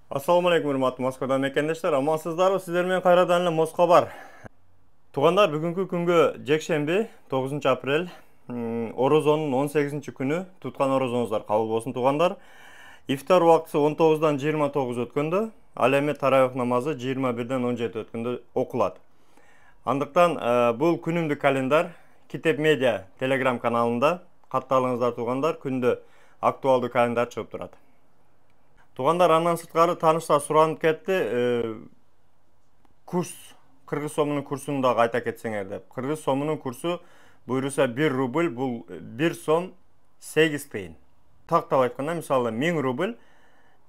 Assalamu alaikum урматтуу Москвадан мекендештер, амансыздарбы? Сиздер менен кайрадан эле Москва бар. Туугандар, бүгүнкү күнгө жекшемби 9 апрель орозонун 18 күнү. Туткан орозоңуздар кабыл болсун туугандар. Ифтар убактысы 19-дан 29 өткөндө, ал эми таравих намазы 21-ден 17 өткөндө окулат. Андыктан бул күнүмдүк календар Китеп Медиа Telegram каналында катталыңыздар туугандар, күндө актуалдуу календар чыгып турат. Туугандар, андан сырткары тааныштар суранып кетти. Курс, кыргыз сомунун курсун да айта кетсеңер деп. Кыргыз сомунун курсу буйруса 1 рубль, бул 1 сом 8 тыйын. Тактап айтканда, мисалы 1000 рубль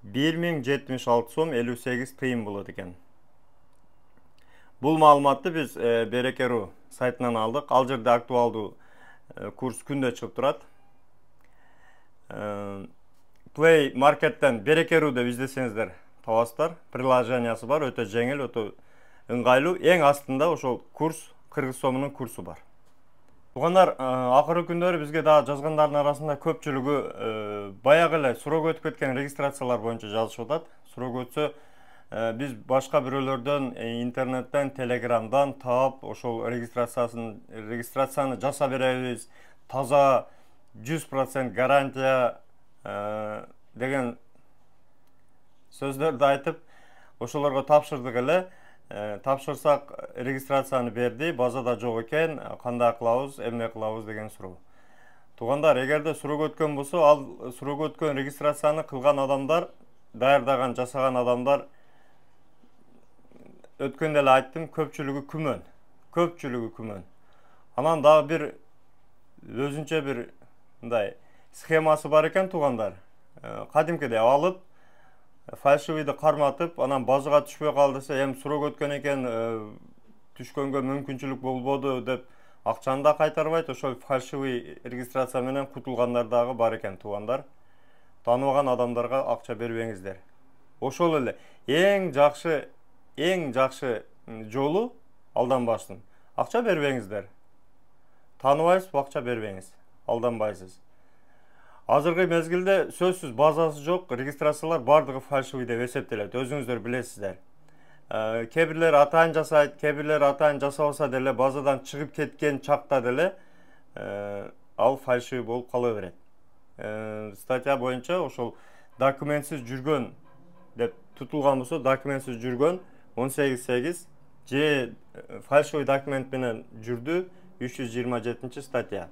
1076 сом 58 тыйын болот экен. Бул маалыматты биз Берекеру сайтынан алдык. Ал жерде актуалдуу курс күндө чыгып турат. Play Market'ten Берекеру деп издесеңиздер табасыздар. Приложениясы бар, өтө жеңил, өтө ыңгайлуу. Эң астында ошол курс, кыргыз сомунун курсу бар. Туугандар, акыркы күндөрү бизге дагы жазгандардын арасында көпчүлүгү баягы эле суроого өтүп кеткен регистрациялар боюнча жазышып атат. Суроого өтсө, биз башка бирөөлөрдөн, интернеттен, телеграмдан таап, ошол регистрацияны жаса беребиз. Таза 100% гарантия деген сөздөрдү айтып, ошолорго тапшырдык эле. Тапшырсак регистрацияны берди, базада жок экен, кандай кылабыз, эмне кылабыз деген суроо. Туугандар, эгерде суроого өткөн болсо, ал суроого өткөн регистрацияны кылган адамдар, даярдаган, жасаган адамдар өткөндө эле айттым, көпчүлүгү күмөн. Көпчүлүгү күмөн. Анан дагы бир өзүнчө бир мындай схемасы бар экен туугандар. Кадимкидей алып, фальшивыйды карматып, анан базага түшпөй калды десе, эми суроого өткөн экен, түшкөнгө мүмкүнчүлүк болбоду деп акчаны да кайтарбайт. Ошол фальшивый регистрация менен кутулгандар дагы бар экен туугандар. Тааныбаган адамдарга акча бербеңиздер. Ошол эле эң жакшы жолу алданбаштын. Акча бербеңиздер. Тааныбайсызбы, акча бербеңиз. Алданбайсыз. Азыркы мезгилде сөзсүз базасы жок регистрациялар бардыгы фальшивый деп эсептелет. Өзүңүздөр билесиздер. Кээ бирлер атайын жасайт, кээ бирлер атайын жасабаса деле базадан чыгып кеткен чакта деле ал фальшивый болуп кала берет. Статья боюнча ошол документсиз жүргөн деп тутулган болсо, документсиз жүргөн 18.8 же фальшивый документ менен жүрдү 327 статья.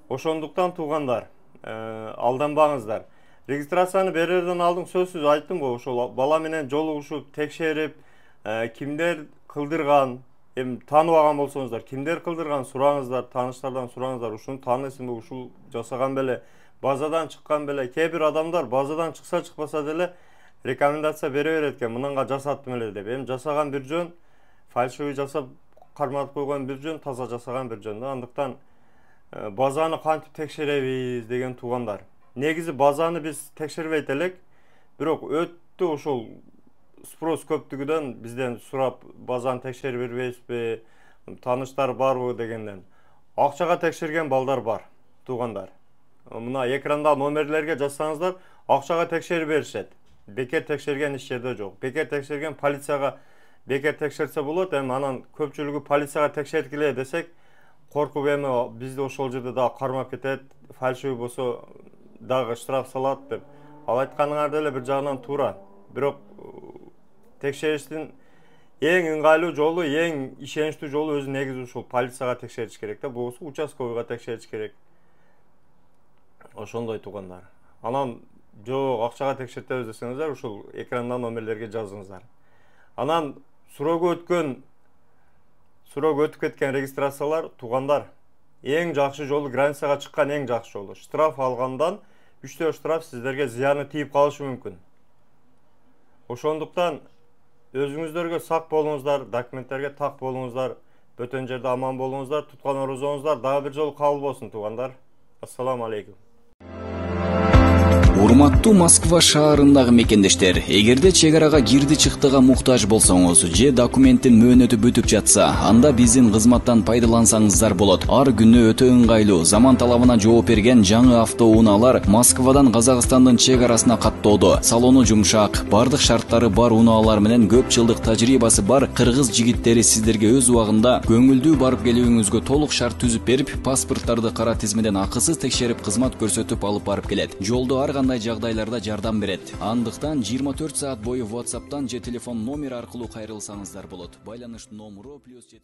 Ошондуктан туугандар, алданбаңыздар. Регистрацияны берерден алдың сөзсүз айттым го, ошол бала менен жолугушуп, текшерип, кимдер кылдырган, эми тааныбаган болсоңуздар, кимдер кылдырган сураңыздар, тааныштардан сураңыздар, ушуну тааныйсыңбы, ушул жасаган беле, базадан чыккан беле. Кээ бир адамдар базадан чыкса чыкпаса деле рекомендация бере берет экен, мынанга жасаттым эле деп. Эми жасаган бир жөн, фальшивый жасап карматып койгон бир жөн, таза жасаган бир жөн. Андыктан базаны кантип текшеребиз деген туугандар. Негизи базаны биз текшербейт элек, бирок өтө ошол спрос көптүгүдөн бизден сурап, базаны текшерип бербейсизби, тааныштар барбы дегенден. Акчага текшерген балдар бар, туугандар. Мына экранда номерлерге жазсаңыздар, акчага текшерип беришет. Бекер текшерген иш жерде жок. Бекер текшерген полицияга бекер текшерсе болот. Эми анан көпчүлүгү полицияга текшерткиле десек, коркуп эми бизди ошол жерде дагы кармап кетет, фальшивый болсо дагы штраф салат деп. Ал айтканыңар деле бир жагынан туура. Бирок текшериштин эң ыңгайлуу жолу, эң ишеничтүү жолу өзү негизи ушул полицияга текшериш керек да, болбосо участковыйга текшериш керек. Ошондой туугандар. Анан жок, акчага текшертебиз десеңиздер, ушул экрандан номерлерге жазыңыздар. Анан суроого өтүп кеткен регистрациялар туугандар, эң жакшы жолу, границага чыккан эң жакшы жолу. Штраф алгандан 3 штраф сиздерге зыяны тийип калышы мүмкүн. Ошондуктан өзүңүздөргө сак болуңуздар, документтерге так болуңуздар, бөтөн жерде аман болуңуздар, туткан орозоңуздар дагы бир жолу кабыл болсун туугандар. Ассаламу алейкум. Урматтуу Москва шаарындагы мекендештер, эгерде чек арага кирди чыктыга муктаж болсоңуз же документтин мөөнөтү бүтүп жатса, анда биздин кызматтан пайдалансаңыздар болот. Ар күнү өтө ыңгайлуу, заман талабына жооп берген жаңы автоунaalар Москвадан Казакстандын чек арасына каттоодо. Салону жумшак, бардык шарттары бар унаалар менен көп жылдык тажрыйбасы бар кыргыз жигиттери сиздерге өз убагында көңүлдүү барып келүүңүзгө толук шарт түзүп берип, паспорттарды кара тизмеден акысыз текшерип, кызмат көрсөтүп алып барып келет. Жолдо ар кандай жагдайларда жардам берет. Андыктан 24 саат бою WhatsApp'тан же телефон номер аркылуу кайрылсаңыздар болот. Байланыш номеру +7